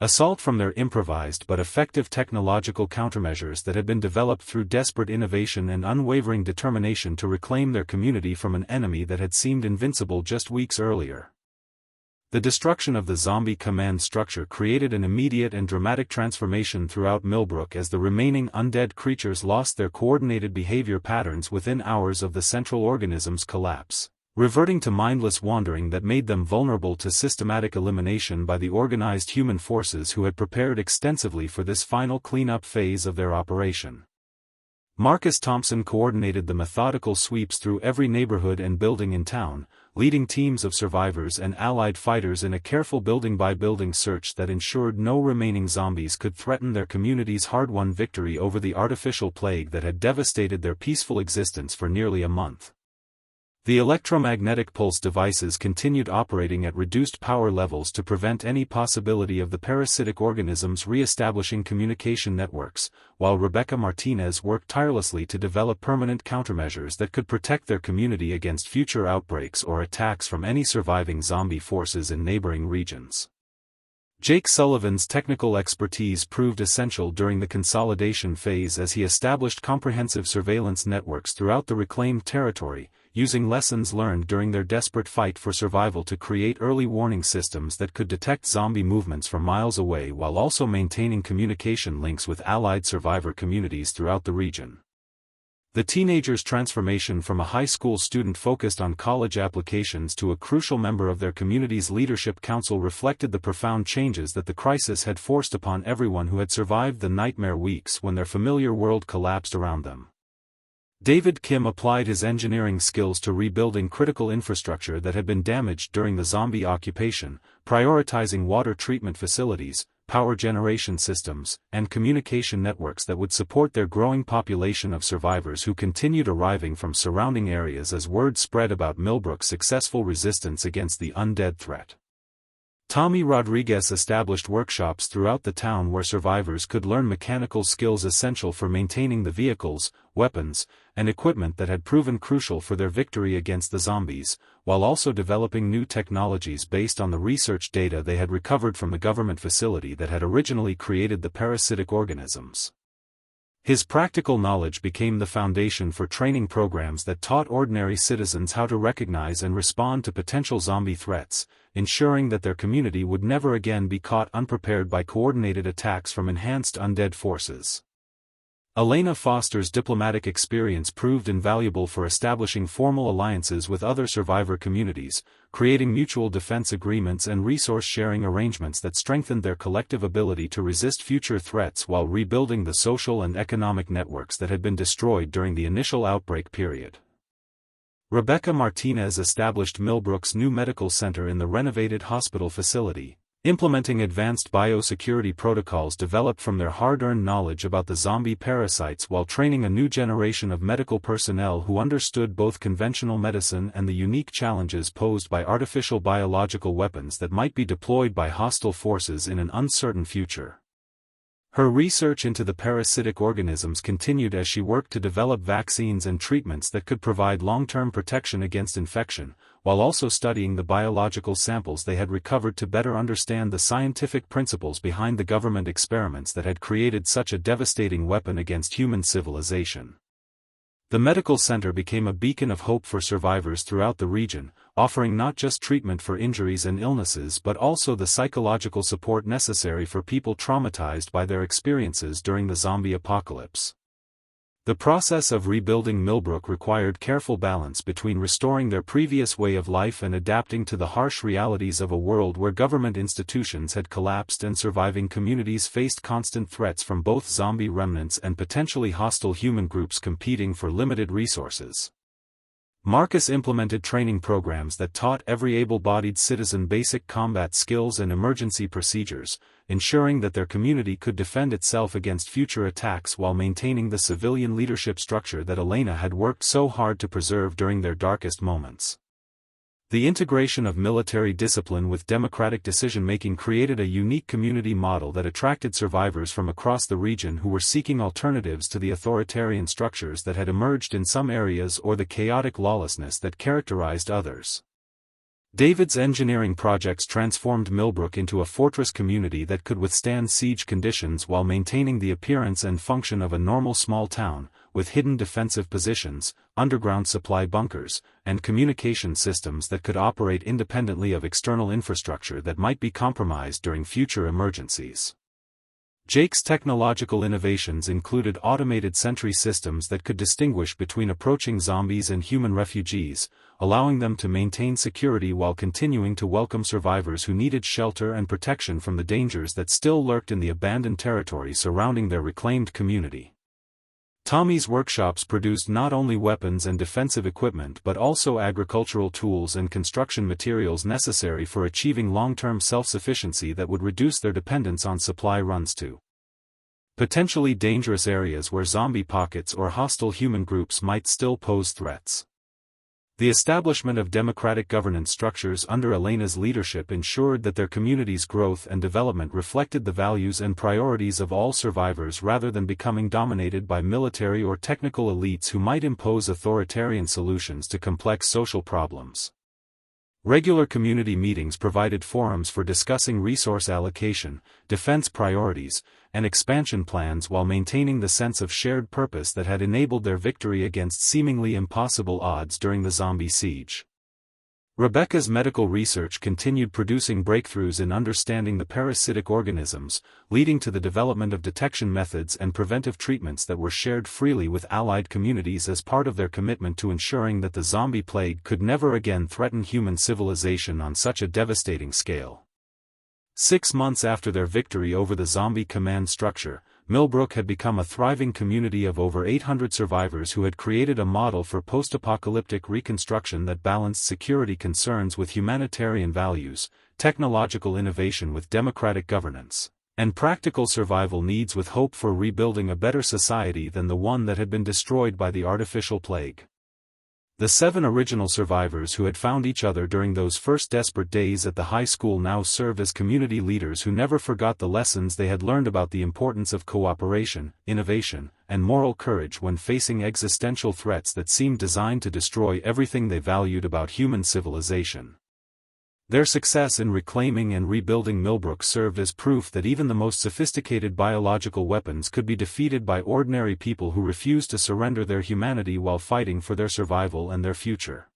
assault from their improvised but effective technological countermeasures that had been developed through desperate innovation and unwavering determination to reclaim their community from an enemy that had seemed invincible just weeks earlier. The destruction of the zombie command structure created an immediate and dramatic transformation throughout Millbrook as the remaining undead creatures lost their coordinated behavior patterns within hours of the central organism's collapse, reverting to mindless wandering that made them vulnerable to systematic elimination by the organized human forces who had prepared extensively for this final cleanup phase of their operation. Marcus Thompson coordinated the methodical sweeps through every neighborhood and building in town, leading teams of survivors and allied fighters in a careful building-by-building search that ensured no remaining zombies could threaten their community's hard-won victory over the artificial plague that had devastated their peaceful existence for nearly a month. The electromagnetic pulse devices continued operating at reduced power levels to prevent any possibility of the parasitic organisms re-establishing communication networks, while Rebecca Martinez worked tirelessly to develop permanent countermeasures that could protect their community against future outbreaks or attacks from any surviving zombie forces in neighboring regions. Jake Sullivan's technical expertise proved essential during the consolidation phase as he established comprehensive surveillance networks throughout the reclaimed territory, using lessons learned during their desperate fight for survival to create early warning systems that could detect zombie movements from miles away while also maintaining communication links with allied survivor communities throughout the region. The teenager's transformation from a high school student focused on college applications to a crucial member of their community's leadership council reflected the profound changes that the crisis had forced upon everyone who had survived the nightmare weeks when their familiar world collapsed around them. David Kim applied his engineering skills to rebuilding critical infrastructure that had been damaged during the zombie occupation, prioritizing water treatment facilities, power generation systems, and communication networks that would support their growing population of survivors who continued arriving from surrounding areas as word spread about Millbrook's successful resistance against the undead threat. Tommy Rodriguez established workshops throughout the town where survivors could learn mechanical skills essential for maintaining the vehicles, weapons, and equipment that had proven crucial for their victory against the zombies, while also developing new technologies based on the research data they had recovered from the government facility that had originally created the parasitic organisms. His practical knowledge became the foundation for training programs that taught ordinary citizens how to recognize and respond to potential zombie threats, ensuring that their community would never again be caught unprepared by coordinated attacks from enhanced undead forces. Elena Foster's diplomatic experience proved invaluable for establishing formal alliances with other survivor communities, creating mutual defense agreements and resource-sharing arrangements that strengthened their collective ability to resist future threats while rebuilding the social and economic networks that had been destroyed during the initial outbreak period. Rebecca Martinez established Millbrook's new medical center in the renovated hospital facility, implementing advanced biosecurity protocols developed from their hard-earned knowledge about the zombie parasites while training a new generation of medical personnel who understood both conventional medicine and the unique challenges posed by artificial biological weapons that might be deployed by hostile forces in an uncertain future. Her research into the parasitic organisms continued as she worked to develop vaccines and treatments that could provide long-term protection against infection, while also studying the biological samples they had recovered to better understand the scientific principles behind the government experiments that had created such a devastating weapon against human civilization. The medical center became a beacon of hope for survivors throughout the region, offering not just treatment for injuries and illnesses but also the psychological support necessary for people traumatized by their experiences during the zombie apocalypse. The process of rebuilding Millbrook required careful balance between restoring their previous way of life and adapting to the harsh realities of a world where government institutions had collapsed and surviving communities faced constant threats from both zombie remnants and potentially hostile human groups competing for limited resources. Marcus implemented training programs that taught every able-bodied citizen basic combat skills and emergency procedures, ensuring that their community could defend itself against future attacks while maintaining the civilian leadership structure that Elena had worked so hard to preserve during their darkest moments. The integration of military discipline with democratic decision-making created a unique community model that attracted survivors from across the region who were seeking alternatives to the authoritarian structures that had emerged in some areas or the chaotic lawlessness that characterized others. David's engineering projects transformed Millbrook into a fortress community that could withstand siege conditions while maintaining the appearance and function of a normal small town, with hidden defensive positions, underground supply bunkers, and communication systems that could operate independently of external infrastructure that might be compromised during future emergencies. Jake's technological innovations included automated sentry systems that could distinguish between approaching zombies and human refugees, allowing them to maintain security while continuing to welcome survivors who needed shelter and protection from the dangers that still lurked in the abandoned territory surrounding their reclaimed community. Tommy's workshops produced not only weapons and defensive equipment but also agricultural tools and construction materials necessary for achieving long-term self-sufficiency that would reduce their dependence on supply runs to potentially dangerous areas where zombie pockets or hostile human groups might still pose threats. The establishment of democratic governance structures under Elena's leadership ensured that their community's growth and development reflected the values and priorities of all survivors rather than becoming dominated by military or technical elites who might impose authoritarian solutions to complex social problems. Regular community meetings provided forums for discussing resource allocation, defense priorities, and expansion plans while maintaining the sense of shared purpose that had enabled their victory against seemingly impossible odds during the zombie siege. Rebecca's medical research continued producing breakthroughs in understanding the parasitic organisms, leading to the development of detection methods and preventive treatments that were shared freely with allied communities as part of their commitment to ensuring that the zombie plague could never again threaten human civilization on such a devastating scale. 6 months after their victory over the zombie command structure, Millbrook had become a thriving community of over 800 survivors who had created a model for post-apocalyptic reconstruction that balanced security concerns with humanitarian values, technological innovation with democratic governance, and practical survival needs with hope for rebuilding a better society than the one that had been destroyed by the artificial plague. The 7 original survivors who had found each other during those first desperate days at the high school now serve as community leaders who never forgot the lessons they had learned about the importance of cooperation, innovation, and moral courage when facing existential threats that seemed designed to destroy everything they valued about human civilization. Their success in reclaiming and rebuilding Millbrook served as proof that even the most sophisticated biological weapons could be defeated by ordinary people who refused to surrender their humanity while fighting for their survival and their future.